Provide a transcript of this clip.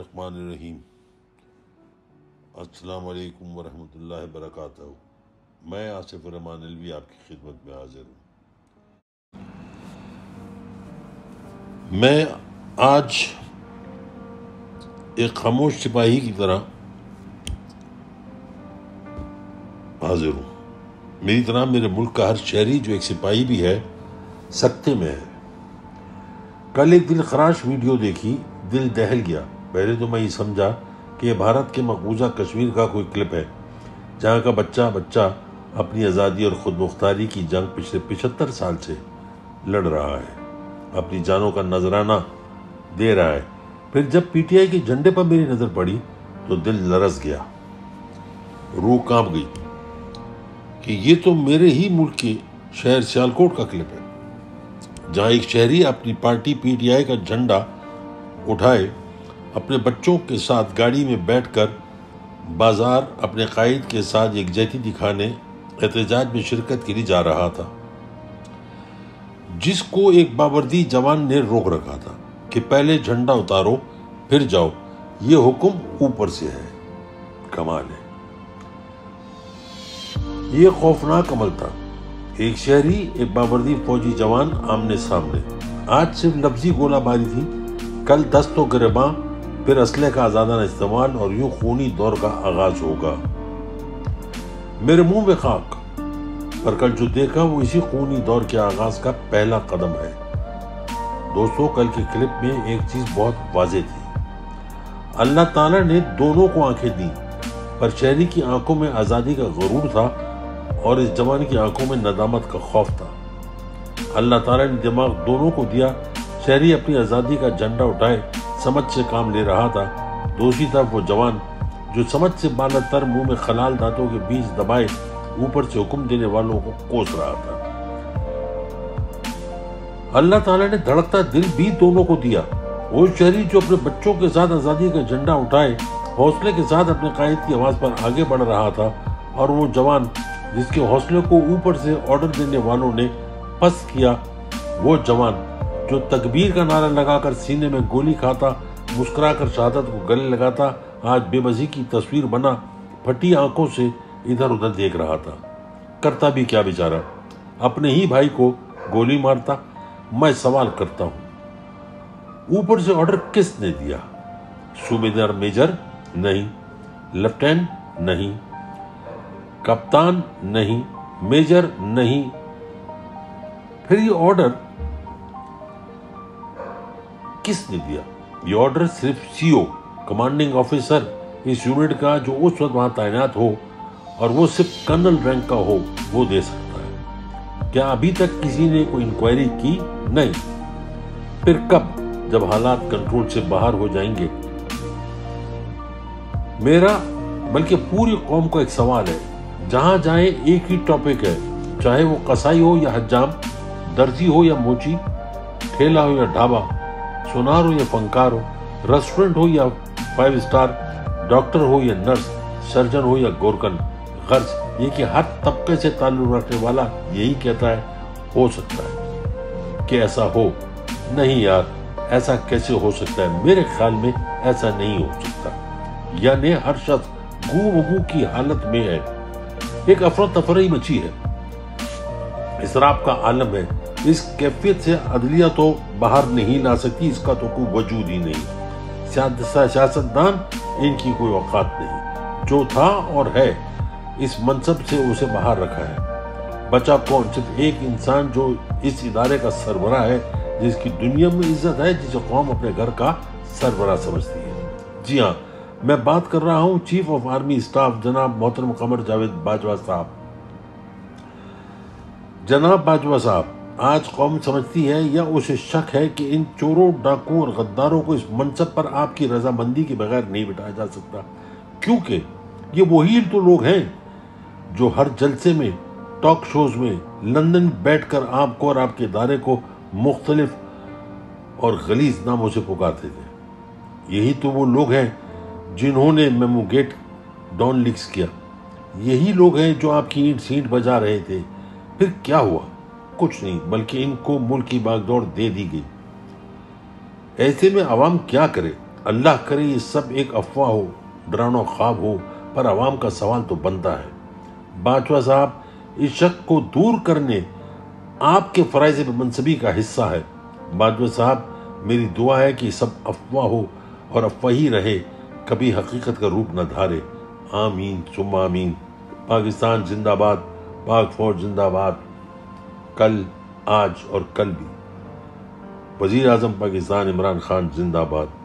बिस्मिल्लाहिर्रहमानिर्रहीम। अस्सलाम वालेकुम वरहमतुल्लाहि वबरकातुहू। मैं आसिफ रहमान अलवी आपकी खिदमत में हाजिर हूँ। मैं आज एक खामोश सिपाही की तरह हाजिर हूँ। मेरी तरह मेरे मुल्क का हर शहरी जो एक सिपाही भी है, सख्ते में है। कल एक दिल खराश वीडियो देखी, दिल दहल गया। पहले तो मैं ये समझा कि यह भारत के मकबूजा कश्मीर का कोई क्लिप है, जहाँ का बच्चा बच्चा अपनी आज़ादी और ख़ुद मुख्तारी की जंग पिछले 75 साल से लड़ रहा है, अपनी जानों का नजराना दे रहा है। फिर जब पीटीआई के झंडे पर मेरी नज़र पड़ी तो दिल लरस गया, रूह कांप गई कि ये तो मेरे ही मुल्क के शहर सियालकोट का क्लिप है, जहाँ एक शहरी अपनी पार्टी पीटीआई का झंडा उठाए अपने बच्चों के साथ गाड़ी में बैठकर बाजार अपने कायद के साथ यकजहती दिखाने एहतजाज में शिरकत के लिए जा रहा था, जिसको एक बावर्दी जवान ने रोक रखा था कि पहले झंडा उतारो फिर जाओ, ये हुक्म ऊपर से है। कमाल है, ये खौफनाक अमल था। एक शहरी, एक बावर्दी फौजी जवान आमने सामने। आज सिर्फ लफ्जी गोलाबारी थी, कल दस्त व गिरबां, फिर असले का आजादाना इस्तेमाल और यूं खूनी दौर का आगाज होगा। मेरे मुंह में खाक, पर कल जो देखा वो इसी खूनी दौर के आगाज का पहला कदम है। दोस्तों, कल के क्लिप में एक चीज बहुत वाज़ेह थी। अल्लाह ताला ने दोनों को आंखें दी, पर शहरी की आंखों में आजादी का गुरूर था और इस जवान की आंखों में नदामत का खौफ था। अल्लाह ताला ने दिमाग दोनों को दिया। शहरी अपनी आज़ादी का झंडा उठाए समझ से काम ले रहा था, दूसरी तरफ वो जवान जो समझ से बालातर मुंह में खलाल दांतों के बीच दबाए ऊपर से हुक्म देने वालों को कोस रहा था। अल्लाह ताला ने धड़कता दिल भी दोनों को दिया। वो शहरी जो अपने बच्चों के साथ आज़ादी का झंडा उठाए हौसले के साथ अपने कायद की आवाज पर आगे बढ़ रहा था, और वो जवान जिसके हौसले को ऊपर से ऑर्डर देने वालों ने पस्त किया, वो जवान जो तकबीर का नारा लगाकर सीने में गोली खाता, मुस्कुराकर शहादत को गले लगाता, आज बेबसी की तस्वीर बना फटी आंखों से इधर उधर देख रहा था। करता भी क्या बेचारा, अपने ही भाई को गोली मारता। मैं सवाल करता हूं, ऊपर से ऑर्डर किसने दिया? सूबेदार मेजर नहीं, लेफ्टिनेंट नहीं, कप्तान नहीं, मेजर नहीं। फिर ये ऑर्डर किसने दिया? ये ऑर्डर सिर्फ सीओ, कमांडिंग ऑफिसर इस यूनिट का, जो उस वक्त वहां तैनात हो और वो सिर्फ कर्नल रैंक का हो, वो दे सकता है। क्या अभी तक किसी ने कोई इंक्वायरी की? नहीं। फिर कब? जब हालात कंट्रोल से बाहर हो जाएंगे। मेरा बल्कि पूरी कौम को एक सवाल है, जहां जाए एक ही टॉपिक है, चाहे वो कसाई हो या हज्जाम, दर्जी हो या मोची, ठेला हो या ढाबा, सुनार हो या फंकार हो, रेस्टोरेंट हो या 5 स्टार, डॉक्टर हो या नर्स, सर्जन हो या गोरकन। गर्ज ये कि हर तबके से ताल्लुक रखने वाला यही कहता है, हो सकता है कि ऐसा हो। नहीं यार, ऐसा कैसे हो सकता है? मेरे ख्याल में ऐसा नहीं हो सकता। यानी हर शख्स गू की हालत में है, एक अफरा तफरी मची है, इसराफ का आलम है। इस कैफियत से अदलिया तो बाहर नहीं ला सकती, इसका तो कोई वजूद ही नहीं। सियासतदान इनकी कोई औकात नहीं। जो था और है, इस मनसब से उसे बाहर रखा है। बचा कौन? सिर्फ एक इंसान जो इस इदारे का सरबराह है, जिसकी दुनिया में इज्जत है, जिसे कौम अपने घर का सरबराह समझती है। जी हाँ, मैं बात कर रहा हूं चीफ ऑफ आर्मी स्टाफ जनाब मोहतरम कमर जावेद बाजवा साहब। जनाब बाजवा साहब, आज कौम समझती है या उसे शक है कि इन चोरों, डाकुओं और गद्दारों को इस मनसब पर आपकी रजामंदी के बगैर नहीं बिठाया जा सकता, क्योंकि ये वही तो लोग हैं जो हर जलसे में, टॉक शोज में लंदन बैठकर आपको और आपके इदारे को मुख्तलिफ और गलीज नामों से पुकारते थे। यही तो वो लोग हैं जिन्होंने मेमोगेट डॉन लीक्स किया। यही लोग हैं जो आपकी ईंट सींट बजा रहे थे। फिर क्या हुआ? कुछ नहीं, बल्कि इनको मुल्क की बागडोर दे दी गई। ऐसे में अवाम क्या करे? अल्लाह करे ये सब एक अफवाह हो, डरावना ख्वाब हो, पर आवाम का सवाल तो बनता है। बाजवा साहब, इस शक को दूर करने आपके फ़राइज़ मनसबी का हिस्सा है। बाजवा साहब, मेरी दुआ है कि सब अफवाह हो और अफवाह ही रहे, कभी हकीकत का रूप न धारे। आमीन सुम्मा आमीन। पाकिस्तान जिंदाबाद, पाक फौज जिंदाबाद, कल, आज और कल भी। वज़ीर आज़म पाकिस्तान इमरान खान जिंदाबाद।